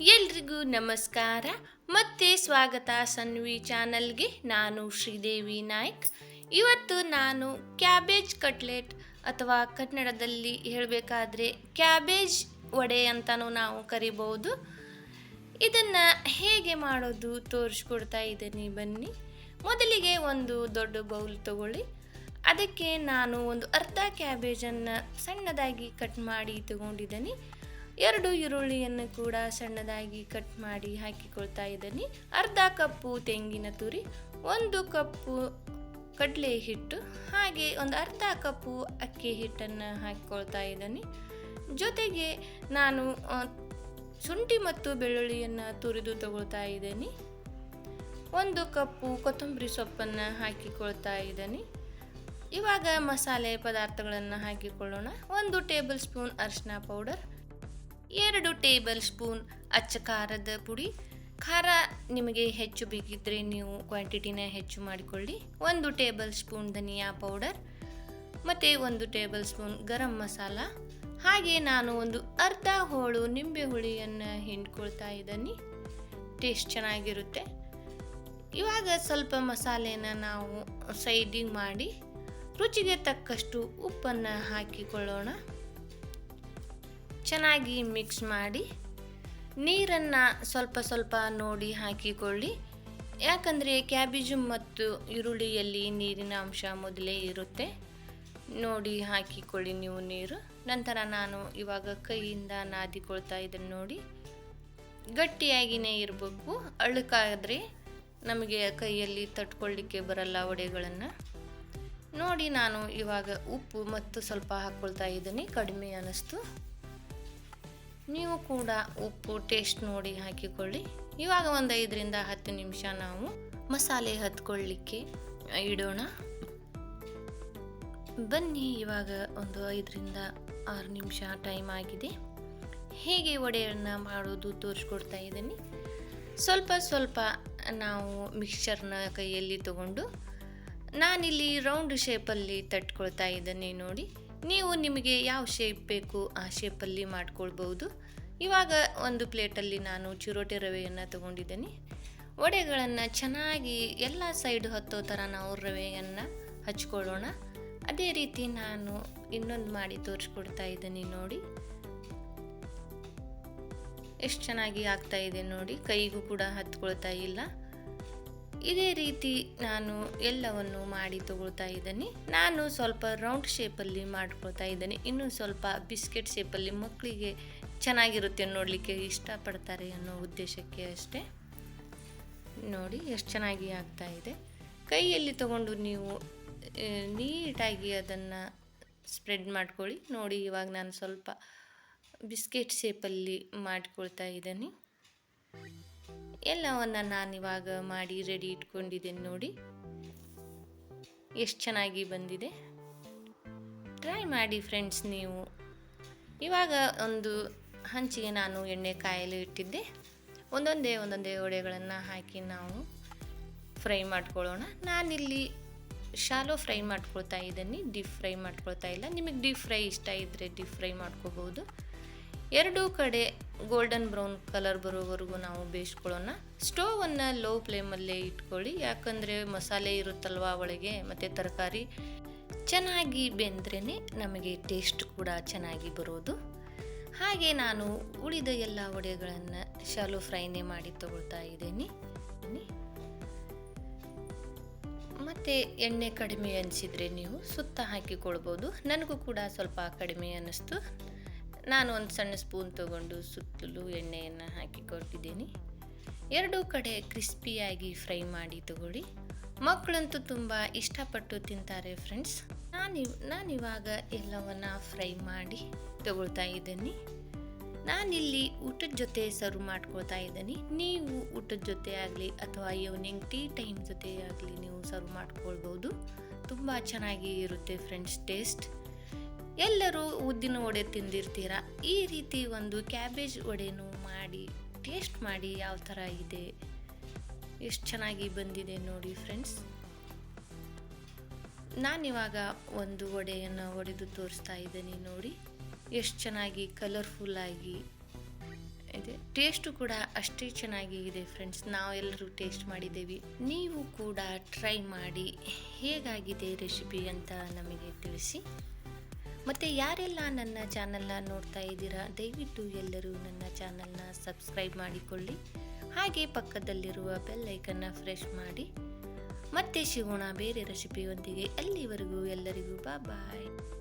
ಎಲ್ರಿಗೂ ನಮಸ್ಕಾರ ಮತ್ತೆ ಸ್ವಾಗತ ಸನ್ವಿ ಚಾನಲ್ಗೆ. ನಾನು ಶ್ರೀದೇವಿ ನಾಯ್ಕ್. ಇವತ್ತು ನಾನು ಕ್ಯಾಬೇಜ್ ಕಟ್ಲೆಟ್ ಅಥವಾ ಕನ್ನಡದಲ್ಲಿ ಹೇಳಬೇಕಾದ್ರೆ ಕ್ಯಾಬೇಜ್ ವಡೆ ಅಂತಲೂ ನಾವು ಕರಿಬಹುದು. ಇದನ್ನು ಹೇಗೆ ಮಾಡೋದು ತೋರಿಸ್ಕೊಡ್ತಾ ಇದ್ದೀನಿ ಬನ್ನಿ. ಮೊದಲಿಗೆ ಒಂದು ದೊಡ್ಡ ಬೌಲ್ ತಗೊಳ್ಳಿ. ಅದಕ್ಕೆ ನಾನು ಒಂದು ಅರ್ಧ ಕ್ಯಾಬೇಜನ್ನು ಸಣ್ಣದಾಗಿ ಕಟ್ ಮಾಡಿ ತಗೊಂಡಿದ್ದೀನಿ. 2 ಈರುಳ್ಳಿಯನ್ನು ಕೂಡ ಸಣ್ಣದಾಗಿ ಕಟ್ ಮಾಡಿ ಹಾಕಿಕೊಳ್ತಾ ಇದ್ದೀನಿ. ಅರ್ಧ ಕಪ್ಪು ತೆಂಗಿನ ತುರಿ, 1 ಕಪ್ಪು ಕಡಲೆ ಹಿಟ್ಟು, ಹಾಗೆ ಒಂದು ಅರ್ಧ ಕಪ್ಪು ಅಕ್ಕಿ ಹಿಟ್ಟನ್ನು ಹಾಕಿಕೊಳ್ತಾ ಇದ್ದೀನಿ. ಜೊತೆಗೆ ನಾನು ಶುಂಠಿ ಮತ್ತು ಬೆಳ್ಳುಳ್ಳಿಯನ್ನು ತುರಿದು ತಗೊಳ್ತಾ ಇದ್ದೀನಿ. 1 ಕಪ್ಪು ಕೊತ್ತಂಬರಿ ಸೊಪ್ಪನ್ನು ಹಾಕಿಕೊಳ್ತಾ ಇದ್ದೀನಿ. ಇವಾಗ ಮಸಾಲೆ ಪದಾರ್ಥಗಳನ್ನು ಹಾಕಿಕೊಳ್ಳೋಣ. 1 ಟೇಬಲ್ ಸ್ಪೂನ್ ಅರಿಶಿನ ಪೌಡರ್, 2 ಟೇಬಲ್ ಸ್ಪೂನ್ ಅಚ್ಚ ಖಾರದ ಪುಡಿ. ಖಾರ ನಿಮಗೆ ಹೆಚ್ಚು ಬೇಕಿದ್ದರೆ ನೀವು ಕ್ವಾಂಟಿಟಿನ ಹೆಚ್ಚು ಮಾಡಿಕೊಳ್ಳಿ. 1 ಟೇಬಲ್ ಸ್ಪೂನ್ ಧನಿಯಾ ಪೌಡರ್ ಮತ್ತು 1 ಟೇಬಲ್ ಸ್ಪೂನ್ ಗರಂ ಮಸಾಲ. ಹಾಗೆ ನಾನು ಒಂದು ಅರ್ಧ ಹೋಳು ನಿಂಬೆ ಹುಳಿಯನ್ನು ಹಿಂಡ್ಕೊಳ್ತಾ ಇದ್ದೀನಿ. ಟೇಸ್ಟ್ ಚೆನ್ನಾಗಿರುತ್ತೆ. ಇವಾಗ ಸ್ವಲ್ಪ ಮಸಾಲೆನ ನಾವು ಸೈಡಿಗೆ ಮಾಡಿ ರುಚಿಗೆ ತಕ್ಕಷ್ಟು ಉಪ್ಪನ್ನು ಹಾಕಿಕೊಳ್ಳೋಣ. ಚೆನ್ನಾಗಿ ಮಿಕ್ಸ್ ಮಾಡಿ ನೀರನ್ನು ಸ್ವಲ್ಪ ಸ್ವಲ್ಪ ನೋಡಿ ಹಾಕಿಕೊಳ್ಳಿ. ಯಾಕಂದರೆ ಕ್ಯಾಬೇಜು ಮತ್ತು ಈರುಳ್ಳಿಯಲ್ಲಿ ನೀರಿನ ಅಂಶ ಮೊದಲೇ ಇರುತ್ತೆ. ನೋಡಿ ಹಾಕಿಕೊಳ್ಳಿ ನೀವು ನೀರು. ನಂತರ ನಾನು ಇವಾಗ ಕೈಯಿಂದ ನಾದಿಕೊಳ್ತಾ ಇದ್ದೀನಿ. ನೋಡಿ, ಗಟ್ಟಿಯಾಗಿಯೇ ಇರಬೇಕು. ಅಳುಕಾದರೆ ನಮಗೆ ಕೈಯಲ್ಲಿ ತಟ್ಕೊಳ್ಳಿಕ್ಕೆ ಬರಲ್ಲ ವಡೆಗಳನ್ನು. ನೋಡಿ, ನಾನು ಇವಾಗ ಉಪ್ಪು ಮತ್ತು ಸ್ವಲ್ಪ ಹಾಕ್ಕೊಳ್ತಾ ಇದ್ದೀನಿ. ಕಡಿಮೆ ಅನ್ನಿಸ್ತು. ನೀವು ಕೂಡ ಉಪ್ಪು ಟೇಸ್ಟ್ ನೋಡಿ ಹಾಕಿಕೊಳ್ಳಿ. ಇವಾಗ ಒಂದು 5 ರಿಂದ 10 ನಿಮಿಷ ನಾವು ಮಸಾಲೆ ಹತ್ಕೊಳ್ಳಿಕ್ಕೆ ಇಡೋಣ. ಬನ್ನಿ, ಇವಾಗ ಒಂದು 5 ರಿಂದ 6 ನಿಮಿಷ ಟೈಮ್ ಆಗಿದೆ. ಹೇಗೆ ವಡೆಯನ್ನು ಮಾಡೋದು ತೋರಿಸ್ಕೊಡ್ತಾ ಇದ್ದೀನಿ. ಸ್ವಲ್ಪ ಸ್ವಲ್ಪ ನಾವು ಮಿಕ್ಸ್ಚರ್ನ ಕೈಯಲ್ಲಿ ತಗೊಂಡು ನಾನಿಲ್ಲಿ ರೌಂಡ್ ಶೇಪಲ್ಲಿ ತಟ್ಕೊಳ್ತಾ ಇದ್ದೀನಿ. ನೋಡಿ, ನೀವು ನಿಮಗೆ ಯಾವ ಶೇಪ್ ಬೇಕು ಆ ಶೇಪಲ್ಲಿ ಮಾಡ್ಕೊಳ್ಬೋದು. ಇವಾಗ ಒಂದು ಪ್ಲೇಟಲ್ಲಿ ನಾನು ಚಿರೋಟಿ ರವೆಯನ್ನು ತಗೊಂಡಿದ್ದೀನಿ. ವಡೆಗಳನ್ನು ಚೆನ್ನಾಗಿ ಎಲ್ಲ ಸೈಡ್ ಹತ್ತೋ ಥರ ನಾವು ರವೆಯನ್ನು ಹಚ್ಕೊಳ್ಳೋಣ. ಅದೇ ರೀತಿ ನಾನು ಇನ್ನೊಂದು ಮಾಡಿ ತೋರಿಸ್ಕೊಡ್ತಾ ಇದ್ದೀನಿ. ನೋಡಿ, ಎಷ್ಟು ಚೆನ್ನಾಗಿ ಆಗ್ತಾ ಇದೆ ನೋಡಿ. ಕೈಗೂ ಕೂಡ ಹತ್ಕೊಳ್ತಾ ಇಲ್ಲ. ಇದೇ ರೀತಿ ನಾನು ಎಲ್ಲವನ್ನು ಮಾಡಿ ತಗೊಳ್ತಾ ಇದ್ದೀನಿ. ನಾನು ಸ್ವಲ್ಪ ರೌಂಡ್ ಶೇಪಲ್ಲಿ ಮಾಡ್ಕೊಳ್ತಾ ಇದ್ದೀನಿ. ಇನ್ನೂ ಸ್ವಲ್ಪ ಬಿಸ್ಕೆಟ್ ಶೇಪಲ್ಲಿ ಮಕ್ಕಳಿಗೆ ಚೆನ್ನಾಗಿರುತ್ತೆ, ನೋಡಲಿಕ್ಕೆ ಇಷ್ಟಪಡ್ತಾರೆ ಅನ್ನೋ ಉದ್ದೇಶಕ್ಕೆ ಅಷ್ಟೇ. ನೋಡಿ ಎಷ್ಟು ಚೆನ್ನಾಗಿ ಆಗ್ತಾ ಇದೆ. ಕೈಯಲ್ಲಿ ತಗೊಂಡು ನೀವು ನೀಟಾಗಿ ಅದನ್ನು ಸ್ಪ್ರೆಡ್ ಮಾಡ್ಕೊಳ್ಳಿ. ನೋಡಿ, ಇವಾಗ ನಾನು ಸ್ವಲ್ಪ ಬಿಸ್ಕೆಟ್ ಶೇಪಲ್ಲಿ ಮಾಡ್ಕೊಳ್ತಾ ಇದ್ದೀನಿ. ಎಲ್ಲವನ್ನು ನಾನಿವಾಗ ಮಾಡಿ ರೆಡಿ ಇಟ್ಕೊಂಡಿದ್ದೇನೆ. ನೋಡಿ ಎಷ್ಟು ಚೆನ್ನಾಗಿ ಬಂದಿದೆ. ಟ್ರೈ ಮಾಡಿ ಫ್ರೆಂಡ್ಸ್ ನೀವು. ಇವಾಗ ಒಂದು ಹಂಚಿಗೆ ನಾನು ಎಣ್ಣೆ ಕಾಯಲು ಇಟ್ಟಿದ್ದೆ. ಒಂದೊಂದೇ ವಡೆಗಳನ್ನು ಹಾಕಿ ನಾವು ಫ್ರೈ ಮಾಡ್ಕೊಳ್ಳೋಣ. ನಾನಿಲ್ಲಿ ಶಾಲೋ ಫ್ರೈ ಮಾಡ್ಕೊಳ್ತಾ ಇದ್ದೀನಿ, ಡೀಪ್ ಫ್ರೈ ಮಾಡ್ಕೊಳ್ತಾ ಇಲ್ಲ. ನಿಮಗೆ ಡೀಪ್ ಫ್ರೈ ಇಷ್ಟ ಇದ್ದರೆ ಡೀಪ್ ಫ್ರೈ ಮಾಡ್ಕೋಬೋದು. 2 ಕಡೆ ಗೋಲ್ಡನ್ ಬ್ರೌನ್ ಕಲರ್ ಬರೋವರೆಗೂ ನಾವು ಬೇಯಿಸ್ಕೊಳ್ಳೋಣ. ಸ್ಟೋವನ್ನು ಲೋ ಫ್ಲೇಮಲ್ಲೇ ಇಟ್ಕೊಳ್ಳಿ. ಯಾಕಂದರೆ ಮಸಾಲೆ ಇರುತ್ತಲ್ವ ಒಳಗೆ, ಮತ್ತು ತರಕಾರಿ ಚೆನ್ನಾಗಿ ಬೆಂದ್ರೇ ನಮಗೆ ಟೇಸ್ಟ್ ಕೂಡ ಚೆನ್ನಾಗಿ ಬರೋದು. ಹಾಗೆ ನಾನು ಉಳಿದ ಎಲ್ಲ ವಡೆಗಳನ್ನು ಶಾಲೋ ಫ್ರೈನೇ ಮಾಡಿ ತಗೊಳ್ತಾ ಇದ್ದೀನಿ. ಮತ್ತು ಎಣ್ಣೆ ಕಡಿಮೆ ಅನಿಸಿದರೆ ನೀವು ಸುತ್ತ ಹಾಕಿಕೊಳ್ಬೋದು. ನನಗೂ ಕೂಡ ಸ್ವಲ್ಪ ಕಡಿಮೆ ಅನ್ನಿಸ್ತು. ನಾನು ಒಂದು ಸಣ್ಣ ಸ್ಪೂನ್ ತಗೊಂಡು ಸುತ್ತಲೂ ಎಣ್ಣೆಯನ್ನು ಹಾಕಿಕೊಟ್ಟಿದ್ದೀನಿ. 2 ಕಡೆ ಕ್ರಿಸ್ಪಿಯಾಗಿ ಫ್ರೈ ಮಾಡಿ ತಗೊಳ್ಳಿ. ಮಕ್ಕಳಂತೂ ತುಂಬ ಇಷ್ಟಪಟ್ಟು ತಿಂತಾರೆ ಫ್ರೆಂಡ್ಸ್. ನಾನಿವಾಗ ಎಲ್ಲವನ್ನು ಫ್ರೈ ಮಾಡಿ ತಗೊಳ್ತಾ ಇದ್ದೀನಿ. ನಾನಿಲ್ಲಿ ಊಟದ ಜೊತೆ ಸರ್ವ್ ಮಾಡ್ಕೊಳ್ತಾ ಇದ್ದೀನಿ. ನೀವು ಊಟದ ಜೊತೆ ಆಗಲಿ ಅಥವಾ ಈವ್ನಿಂಗ್ ಟೀ ಟೈಮ್ ಜೊತೆ ಆಗಲಿ ನೀವು ಸರ್ವ್ ಮಾಡ್ಕೊಳ್ಬೋದು. ತುಂಬ ಚೆನ್ನಾಗಿ ಇರುತ್ತೆ ಫ್ರೆಂಡ್ಸ್ ಟೇಸ್ಟ್. ಎಲ್ಲರೂ ಉದ್ದಿನ ವಡೆ ತಿಂದಿರ್ತೀರ. ಈ ರೀತಿ ಒಂದು ಕ್ಯಾಬೇಜ್ ವಡೆನೂ ಮಾಡಿ ಟೇಸ್ಟ್ ಮಾಡಿ ಯಾವ ಥರ ಇದೆ, ಎಷ್ಟು ಚೆನ್ನಾಗಿ ಬಂದಿದೆ ನೋಡಿ ಫ್ರೆಂಡ್ಸ್. ನಾನಿವಾಗ ಒಂದು ವಡೆಯನ್ನು ಒಡೆದು ತೋರಿಸ್ತಾ ಇದ್ದೀನಿ. ನೋಡಿ ಎಷ್ಟು ಚೆನ್ನಾಗಿ ಕಲರ್ಫುಲ್ಲಾಗಿ ಇದೆ. ಟೇಸ್ಟು ಕೂಡ ಅಷ್ಟೇ ಚೆನ್ನಾಗಿದೆ ಫ್ರೆಂಡ್ಸ್. ನಾವೆಲ್ಲರೂ ಟೇಸ್ಟ್ ಮಾಡಿದ್ದೇವೆ. ನೀವು ಕೂಡ ಟ್ರೈ ಮಾಡಿ ಹೇಗಾಗಿದೆ ರೆಸಿಪಿ ಅಂತ ನಮಗೆ ತಿಳಿಸಿ. ಮತ್ತು ಯಾರೆಲ್ಲ ನನ್ನ ಚಾನಲ್ನ ನೋಡ್ತಾ ಇದ್ದೀರಾ, ದಯವಿಟ್ಟು ಎಲ್ಲರೂ ನನ್ನ ಚಾನಲ್ನ ಸಬ್ಸ್ಕ್ರೈಬ್ ಮಾಡಿಕೊಳ್ಳಿ. ಹಾಗೆ ಪಕ್ಕದಲ್ಲಿರುವ ಬೆಲ್ ಐಕನ್ನ ಪ್ರೆಸ್ ಮಾಡಿ. ಮತ್ತೆ ಸಿಗೋಣ ಬೇರೆ ರೆಸಿಪಿಯೊಂದಿಗೆ. ಅಲ್ಲಿವರೆಗೂ ಎಲ್ಲರಿಗೂ ಬಾಯ್.